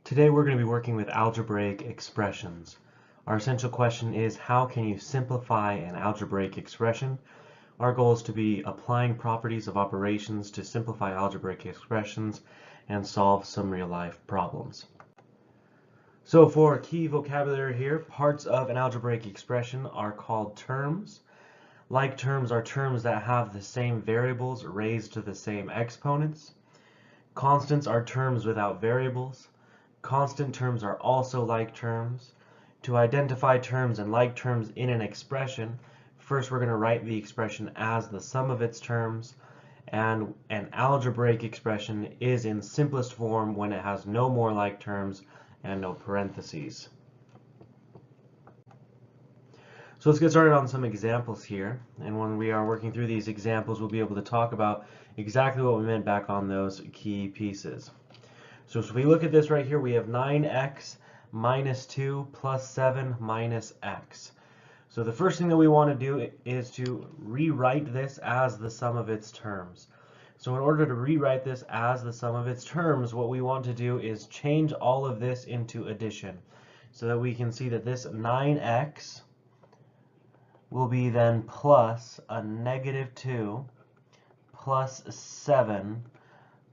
Today we're going to be working with algebraic expressions. Our essential question is, how can you simplify an algebraic expression? Our goal is to be applying properties of operations to simplify algebraic expressions and solve some real-life problems. So for key vocabulary here, parts of an algebraic expression are called terms. Like terms are terms that have the same variables raised to the same exponents. Constants are terms without variables. Constant terms are also like terms. To identify terms and like terms in an expression, first we're going to write the expression as the sum of its terms, and an algebraic expression is in simplest form when it has no more like terms and no parentheses. So let's get started on some examples here, and when we are working through these examples we'll be able to talk about exactly what we meant back on those key pieces. So if we look at this right here, we have 9x minus 2 plus 7 minus x. So the first thing that we want to do is to rewrite this as the sum of its terms. So in order to rewrite this as the sum of its terms, what we want to do is change all of this into addition, so that we can see that this 9x will be then plus a negative 2 plus 7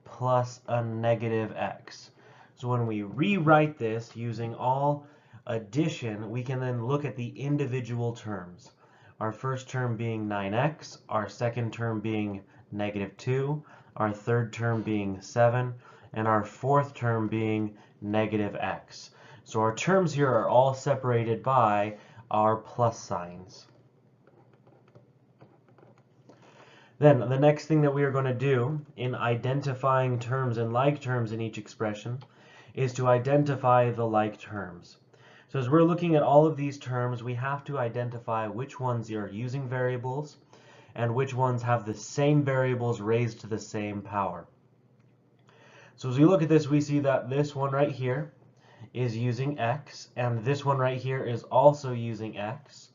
plus a negative x. So when we rewrite this using all addition, we can then look at the individual terms. Our first term being 9x, our second term being negative 2, our third term being 7, and our fourth term being negative x. So our terms here are all separated by our plus signs. Then the next thing that we are going to do in identifying terms and like terms in each expression is to identify the like terms. So as we're looking at all of these terms, we have to identify which ones are using variables and which ones have the same variables raised to the same power. So as we look at this, we see that this one right here is using x, and this one right here is also using x.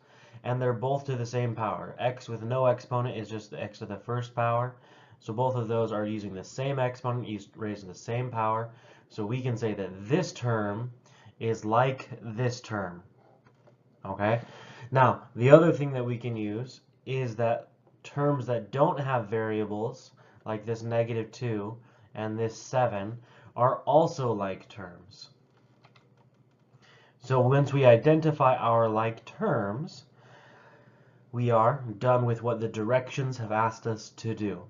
And they're both to the same power. X with no exponent is just the x to the first power. So both of those are using the same exponent raised to the same power. So we can say that this term is like this term. Okay? Now, the other thing that we can use is that terms that don't have variables, like this negative 2 and this 7, are also like terms. So once we identify our like terms, we are done with what the directions have asked us to do.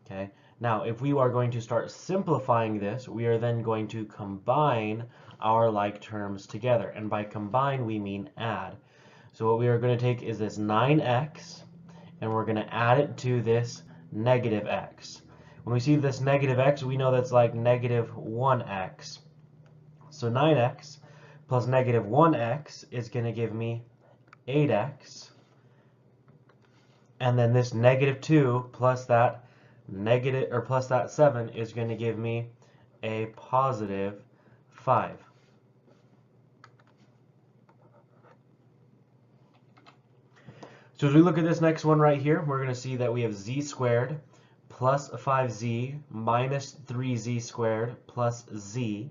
Okay. Now, if we are going to start simplifying this, we are then going to combine our like terms together. And by combine, we mean add. So what we are going to take is this 9x, and we're going to add it to this negative x. When we see this negative x, we know that's like negative 1x. So 9x plus negative 1x is going to give me 8x. And then this negative 2 plus that negative, or plus that 7, is going to give me a positive 5. So as we look at this next one right here, we're going to see that we have z squared plus 5z minus 3z squared plus z.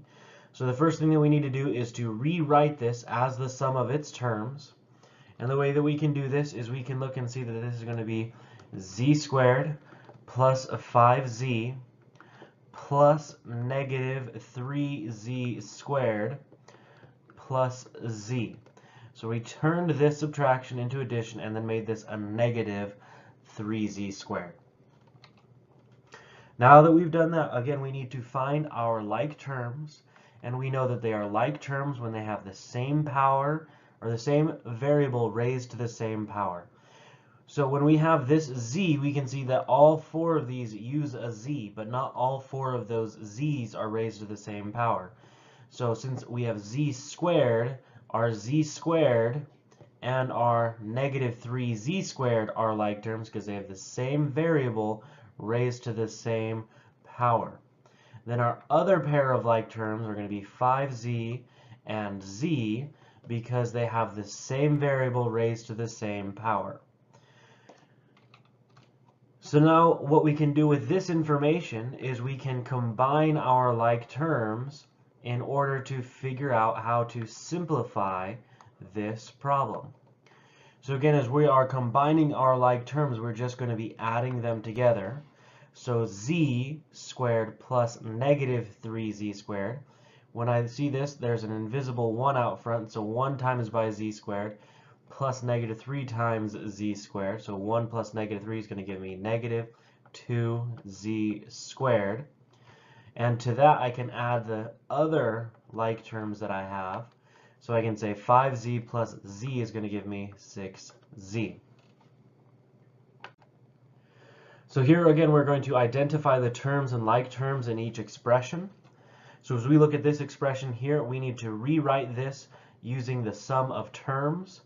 So the first thing that we need to do is to rewrite this as the sum of its terms. And the way that we can do this is we can look and see that this is going to be z squared plus 5z plus negative 3z squared plus z. So we turned this subtraction into addition and then made this a negative 3z squared. Now that we've done that, again, we need to find our like terms, and we know that they are like terms when they have the same power or the same variable raised to the same power. So when we have this z, we can see that all four of these use a z, but not all four of those z's are raised to the same power. So since we have z squared, our z squared and our negative 3z squared are like terms because they have the same variable raised to the same power. Then our other pair of like terms are going to be 5z and z, because they have the same variable raised to the same power. So now what we can do with this information is we can combine our like terms in order to figure out how to simplify this problem. So again, as we are combining our like terms, we're just going to be adding them together. So z squared plus negative 3z squared. When I see this, there's an invisible 1 out front, so 1 times by z squared plus negative 3 times z squared. So 1 plus negative 3 is going to give me negative 2z squared. And to that, I can add the other like terms that I have. So I can say 5z plus z is going to give me 6z. So here again, we're going to identify the terms and like terms in each expression. So as we look at this expression here, we need to rewrite this using the sum of terms.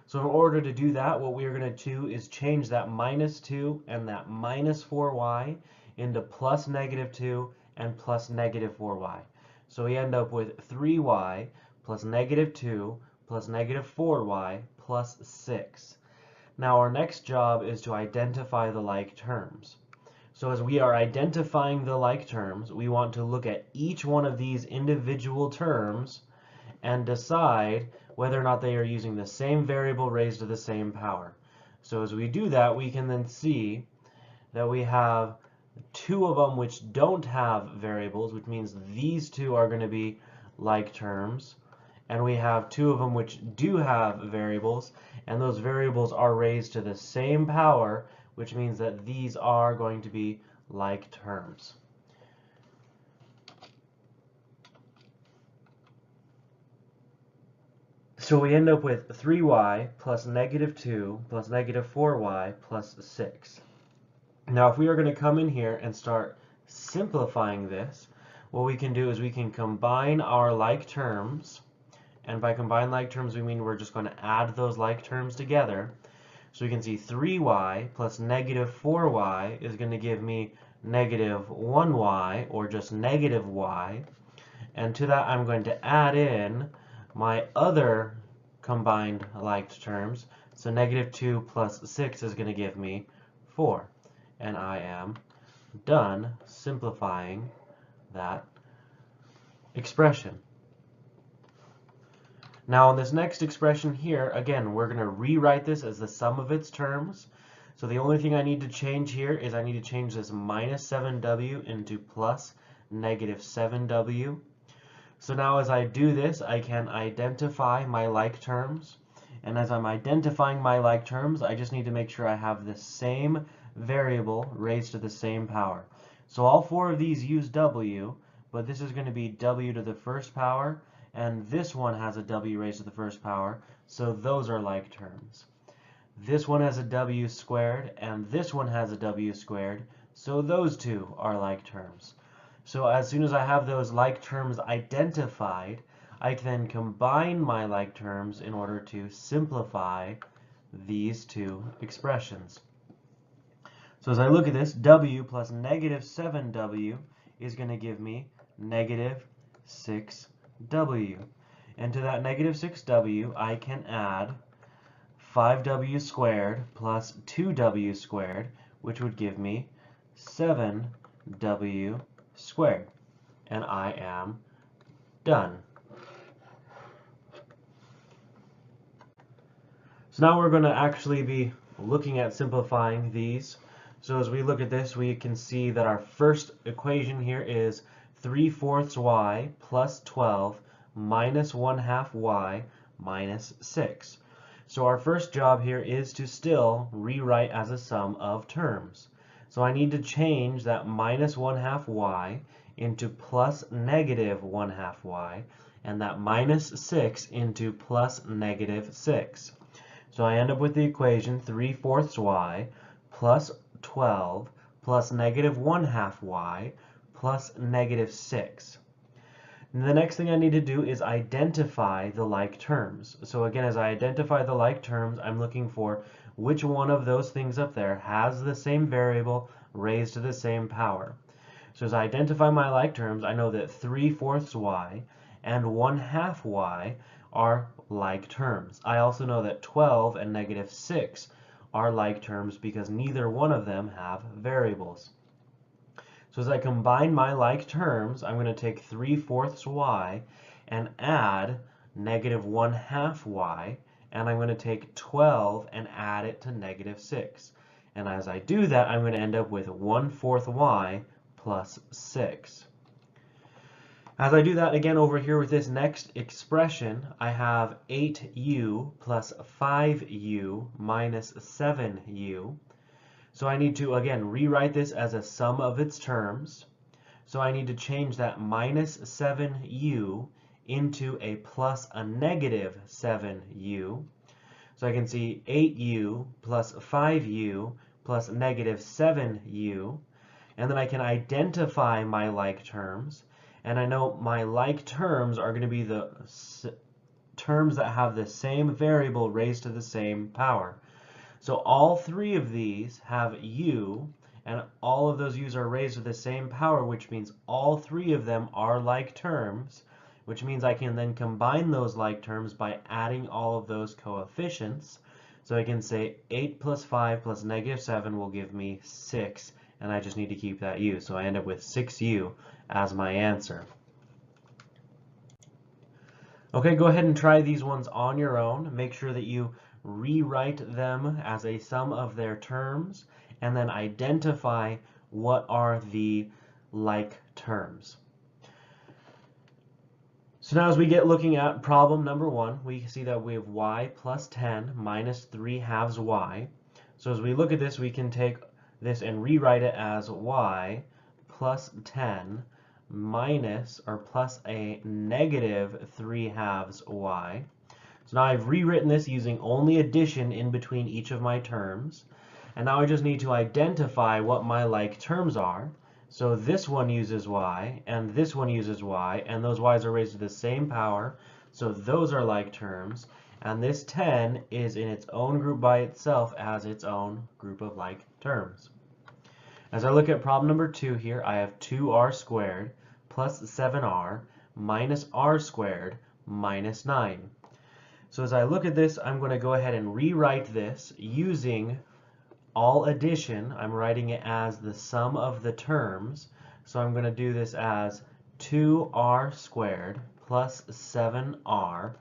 So in order to do that, what we're going to do is change that minus 2 and that minus 4y into plus negative 2 and plus negative 4y. So we end up with 3y plus negative 2 plus negative 4y plus 6. Now our next job is to identify the like terms. So as we are identifying the like terms, we want to look at each one of these individual terms and decide whether or not they are using the same variable raised to the same power. So as we do that, we can then see that we have 2 of them which don't have variables, which means these 2 are going to be like terms. And we have 2 of them which do have variables, and those variables are raised to the same power, which means that these are going to be like terms. So we end up with 3y plus negative 2 plus negative 4y plus 6. Now if we are going to come in here and start simplifying this, what we can do is we can combine our like terms. And by combine like terms, we mean we're just going to add those like terms together. So we can see 3y plus negative 4y is going to give me negative 1y, or just negative y. And to that, I'm going to add in my other combined like terms. So negative 2 plus 6 is going to give me 4. And I am done simplifying that expression. Now in this next expression here, again, we're going to rewrite this as the sum of its terms. So the only thing I need to change here is I need to change this minus 7w into plus negative 7w. So now as I do this, I can identify my like terms. And as I'm identifying my like terms, I just need to make sure I have the same variable raised to the same power. So all 4 of these use w, but this is going to be w to the first power, and this one has a w raised to the first power, so those are like terms. This one has a w squared, and this one has a w squared, so those 2 are like terms. So as soon as I have those like terms identified, I can then combine my like terms in order to simplify these 2 expressions. So as I look at this, w plus negative 7w is going to give me negative 6w. And to that negative 6w, I can add 5w squared plus 2w squared, which would give me 7w squared. And I am done. So now we're going to actually be looking at simplifying these. So as we look at this, we can see that our first equation here is 3/4 y plus 12 minus 1/2 y minus 6. So our first job here is to still rewrite as a sum of terms. So I need to change that minus 1/2 y into plus negative 1/2 y, and that minus 6 into plus negative 6. So I end up with the equation 3/4 y plus 12 plus negative 1/2 y plus negative 6. And the next thing I need to do is identify the like terms. So again, as I identify the like terms, I'm looking for which one of those things up there has the same variable raised to the same power. So as I identify my like terms, I know that 3/4 y and 1/2 y are like terms. I also know that 12 and negative 6 are like terms because neither one of them have variables. So as I combine my like terms, I'm going to take 3/4 y and add negative 1/2 y, and I'm going to take 12 and add it to negative 6. And as I do that, I'm going to end up with 1/4 y plus 6. As I do that again over here with this next expression, I have 8u plus 5u minus 7u. So I need to, again, rewrite this as a sum of its terms. So I need to change that minus 7u into a plus a negative 7u. So I can see 8u plus 5u plus negative 7u. And then I can identify my like terms. And I know my like terms are going to be the terms that have the same variable raised to the same power. So all three of these have u, and all of those u's are raised to the same power, which means all three of them are like terms, which means I can then combine those like terms by adding all of those coefficients. So I can say 8 plus 5 plus negative 7 will give me 6, and I just need to keep that u. So I end up with 6u as my answer. Okay, go ahead and try these ones on your own. Make sure that you rewrite them as a sum of their terms, and then identify what are the like terms. So now as we get looking at problem number 1, we see that we have y plus 10 minus 3/2 y. So as we look at this, we can take this and rewrite it as y plus 10 minus or plus a negative 3/2 y. So now I've rewritten this using only addition in between each of my terms. And now I just need to identify what my like terms are. So this one uses y, and this one uses y, and those y's are raised to the same power. So those are like terms. And this 10 is in its own group by itself as its own group of like terms. As I look at problem number 2 here, I have 2r squared plus 7r minus r squared minus 9. So as I look at this, I'm going to go ahead and rewrite this using all addition. I'm writing it as the sum of the terms. So I'm going to do this as 2r squared plus 7r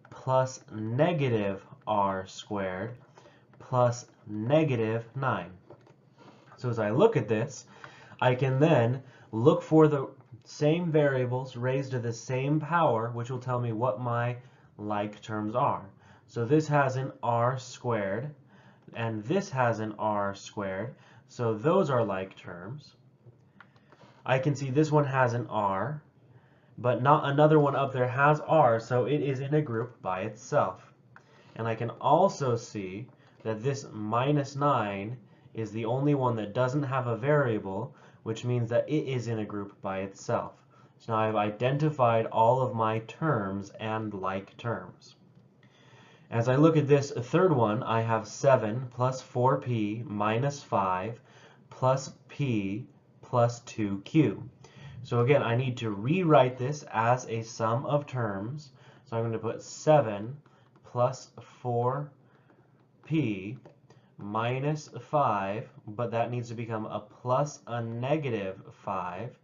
plus negative r squared plus negative 9. So as I look at this, I can then look for the same variables raised to the same power, which will tell me what my like terms are. So this has an r squared, and this has an r squared, so those are like terms. I can see this one has an r, but not another one up there has r, so it is in a group by itself. And I can also see that this minus 9 is the only one that doesn't have a variable, which means that it is in a group by itself. So now I've identified all of my terms and like terms. As I look at this third one, I have 7 plus 4p minus 5 plus p plus 2q. So again, I need to rewrite this as a sum of terms. So I'm going to put 7 plus 4p minus 5, but that needs to become a plus a negative 5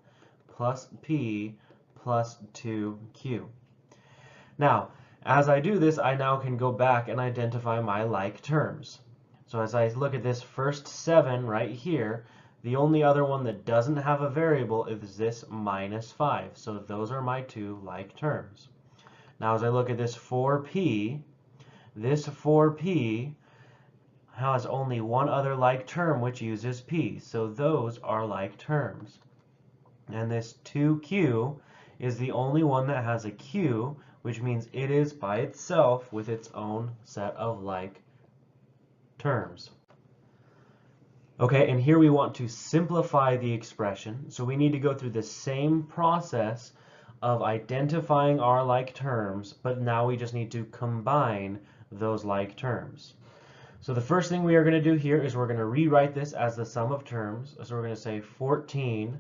plus p plus 2q. Now, as I do this, I now can go back and identify my like terms. So as I look at this first 7 right here, the only other one that doesn't have a variable is this minus 5. So those are my two like terms. Now as I look at this 4p has only one other like term which uses p. So those are like terms. And this 2q is the only one that has a q, which means it is by itself with its own set of like terms. Okay, and here we want to simplify the expression, so we need to go through the same process of identifying our like terms, but now we just need to combine those like terms. So the first thing we are going to do here is we're going to rewrite this as the sum of terms. So we're going to say 14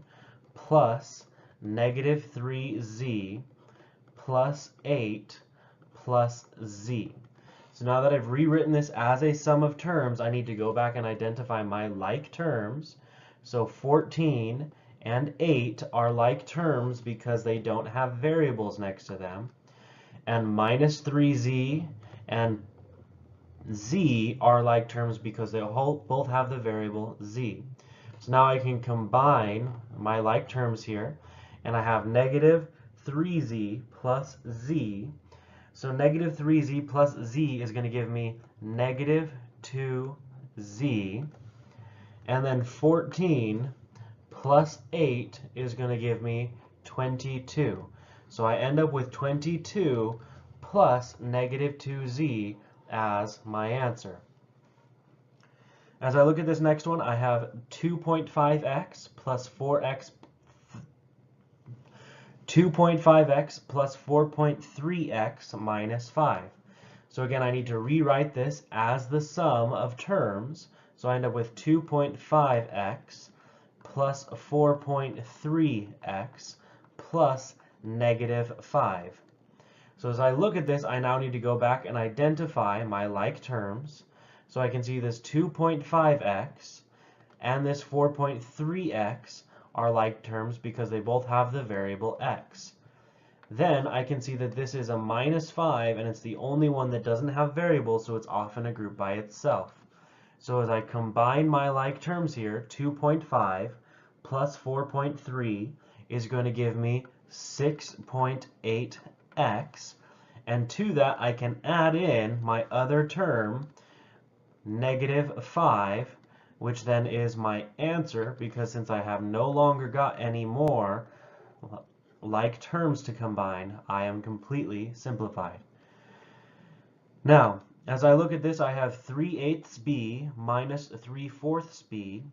plus negative 3z plus 8 plus z. So now that I've rewritten this as a sum of terms, I need to go back and identify my like terms. So 14 and 8 are like terms because they don't have variables next to them. And minus 3z and z are like terms because they both have the variable z. So now I can combine my like terms here, and I have negative 3z plus z. So negative 3z plus z is going to give me negative 2z. And then 14 plus 8 is going to give me 22. So I end up with 22 plus negative 2z as my answer. As I look at this next one, I have 2.5x plus 4x 2.5x plus 4.3x minus 5. So again, I need to rewrite this as the sum of terms. So I end up with 2.5x plus 4.3x plus negative 5. So as I look at this, I now need to go back and identify my like terms. So I can see this 2.5x and this 4.3x are like terms because they both have the variable x. Then I can see that this is a minus 5 and it's the only one that doesn't have variables, so it's off in a group by itself. So as I combine my like terms here, 2.5 plus 4.3 is going to give me 6.8x, and to that I can add in my other term, negative 5, which then is my answer, because since I have no longer got any more like terms to combine, I am completely simplified. Now, as I look at this, I have 3/8 b minus 3/4 b.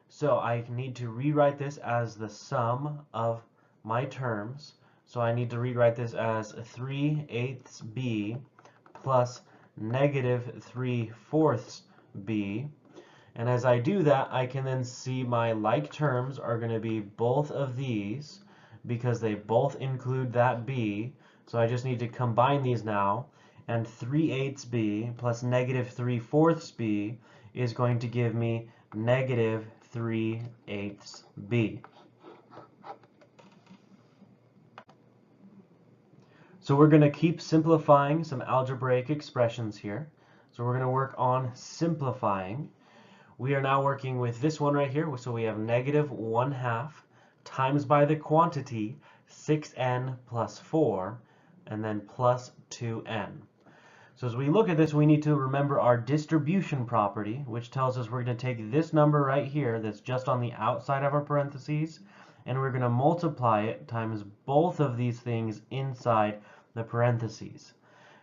So I need to rewrite this as the sum of my terms. So I need to rewrite this as 3/8 b plus negative 3/4 b. And as I do that, I can then see my like terms are going to be both of these because they both include that b. So I just need to combine these now. And 3/8 b plus negative 3/4 b is going to give me negative 3/8 b. So we're going to keep simplifying some algebraic expressions here. So we're going to work on simplifying. We are now working with this one right here. So we have negative 1/2 times by the quantity 6n plus 4, and then plus 2n. So as we look at this, we need to remember our distribution property, which tells us we're going to take this number right here that's just on the outside of our parentheses, and we're going to multiply it times both of these things inside the parentheses.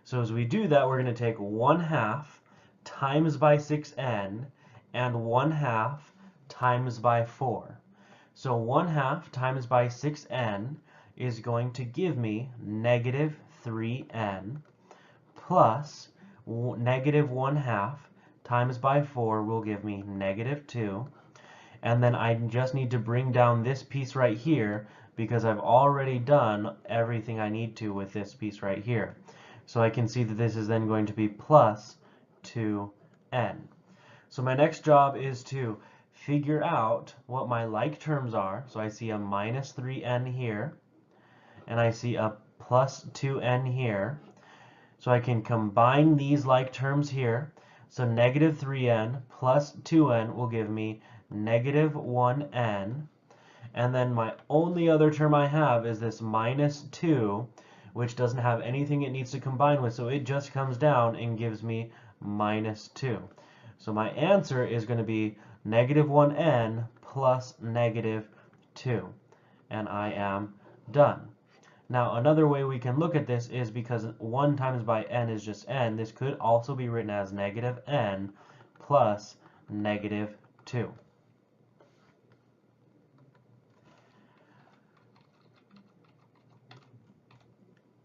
So as we do that, we're going to take 1/2 times by 6n and 1/2 times by 4. So 1/2 times by 6n is going to give me negative 3n plus negative 1/2 times by 4 will give me negative 2. And then I just need to bring down this piece right here because I've already done everything I need to with this piece right here. So I can see that this is then going to be plus 2n. So my next job is to figure out what my like terms are. So I see a minus 3n here, and I see a plus 2n here. So I can combine these like terms here. So negative 3n plus 2n will give me negative 1n. And then my only other term I have is this minus 2, which doesn't have anything it needs to combine with. So it just comes down and gives me minus 2. So my answer is going to be negative 1n plus negative 2. And I am done. Now another way we can look at this is because 1 times by n is just n, this could also be written as negative n plus negative 2.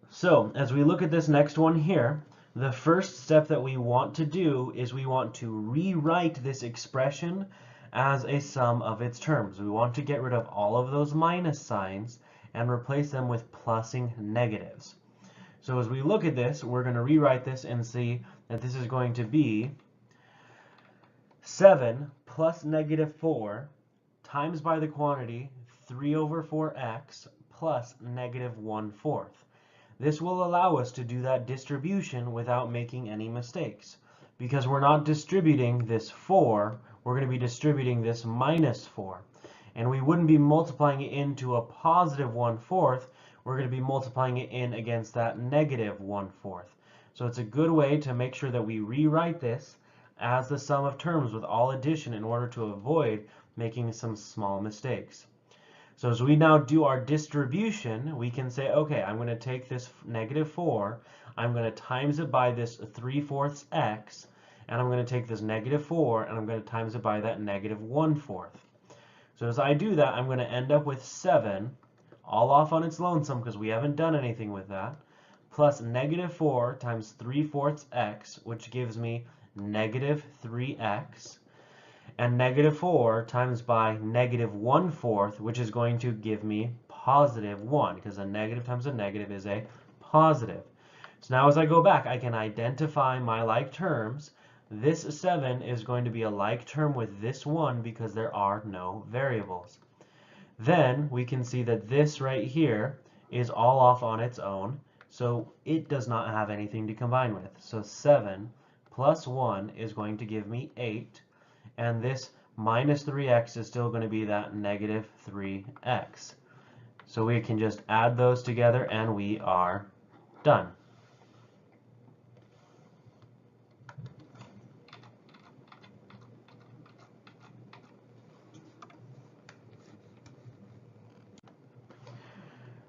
So as we look at this next one here, the first step that we want to do is we want to rewrite this expression as a sum of its terms. We want to get rid of all of those minus signs and replace them with plusing negatives. So as we look at this, we're going to rewrite this and see that this is going to be 7 plus negative 4 times by the quantity 3 over 4x plus negative 1/4. This will allow us to do that distribution without making any mistakes. Because we're not distributing this 4, we're going to be distributing this minus 4. And we wouldn't be multiplying it into a positive 1/4, we're going to be multiplying it in against that negative 1/4. So it's a good way to make sure that we rewrite this as the sum of terms with all addition in order to avoid making some small mistakes. So as we now do our distribution, we can say, okay, I'm going to take this negative 4, I'm going to times it by this 3/4 x, and I'm going to take this negative 4, and I'm going to times it by that negative 1/4. So as I do that, I'm going to end up with 7, all off on its lonesome because we haven't done anything with that, plus negative 4 times 3/4 x, which gives me negative 3x, and negative 4 times by negative 1/4, which is going to give me positive 1, because a negative times a negative is a positive. So now as I go back, I can identify my like terms. This 7 is going to be a like term with this 1 because there are no variables. Then we can see that this right here is all off on its own, so it does not have anything to combine with. So 7 plus 1 is going to give me 8. And this minus 3x is still going to be that negative 3x. So we can just add those together and we are done.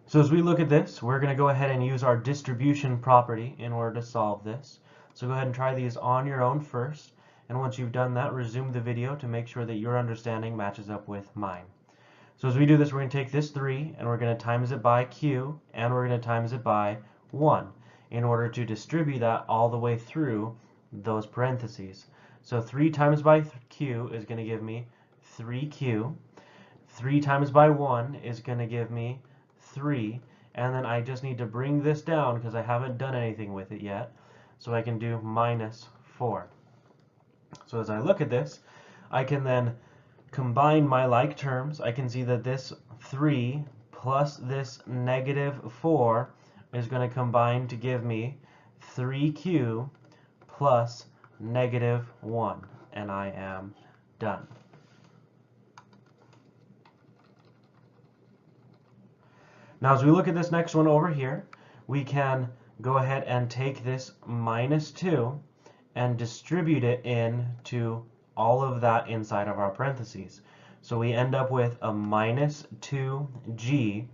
So as we look at this, we're going to go ahead and use our distribution property in order to solve this. So go ahead and try these on your own first. And once you've done that, resume the video to make sure that your understanding matches up with mine. So as we do this, we're going to take this 3 and we're going to times it by q and we're going to times it by 1 in order to distribute that all the way through those parentheses. So 3 times by q is going to give me 3q. 3 times by 1 is going to give me 3. And then I just need to bring this down because I haven't done anything with it yet. So I can do minus 4. So as I look at this, I can then combine my like terms. I can see that this 3 plus this negative 4 is going to combine to give me 3q plus negative 1. And I am done. Now as we look at this next one over here, we can go ahead and take this minus 2 and distribute it into all of that inside of our parentheses. So we end up with a minus 2g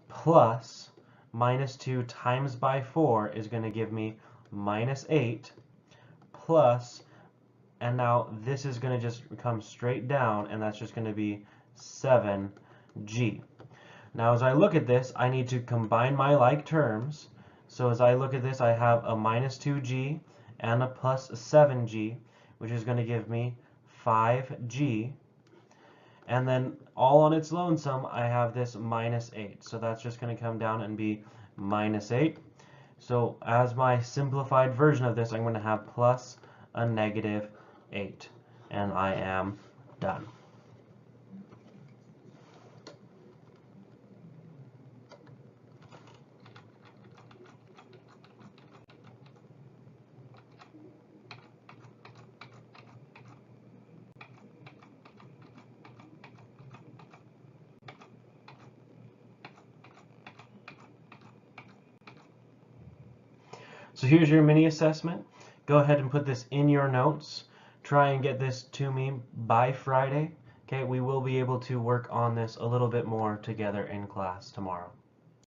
plus minus 2 times by 4 is going to give me minus 8 plus, and now this is going to just come straight down, and that's just going to be 7g. Now as I look at this, I need to combine my like terms. So as I look at this, I have a minus 2g and a plus 7g, which is going to give me 5g. And then all on its lonesome, I have this minus 8. So that's just going to come down and be minus 8. So as my simplified version of this, I'm going to have plus a negative 8. And I am done. So here's your mini assessment. Go ahead and put this in your notes. Try and get this to me by Friday. Okay, we will be able to work on this a little bit more together in class tomorrow.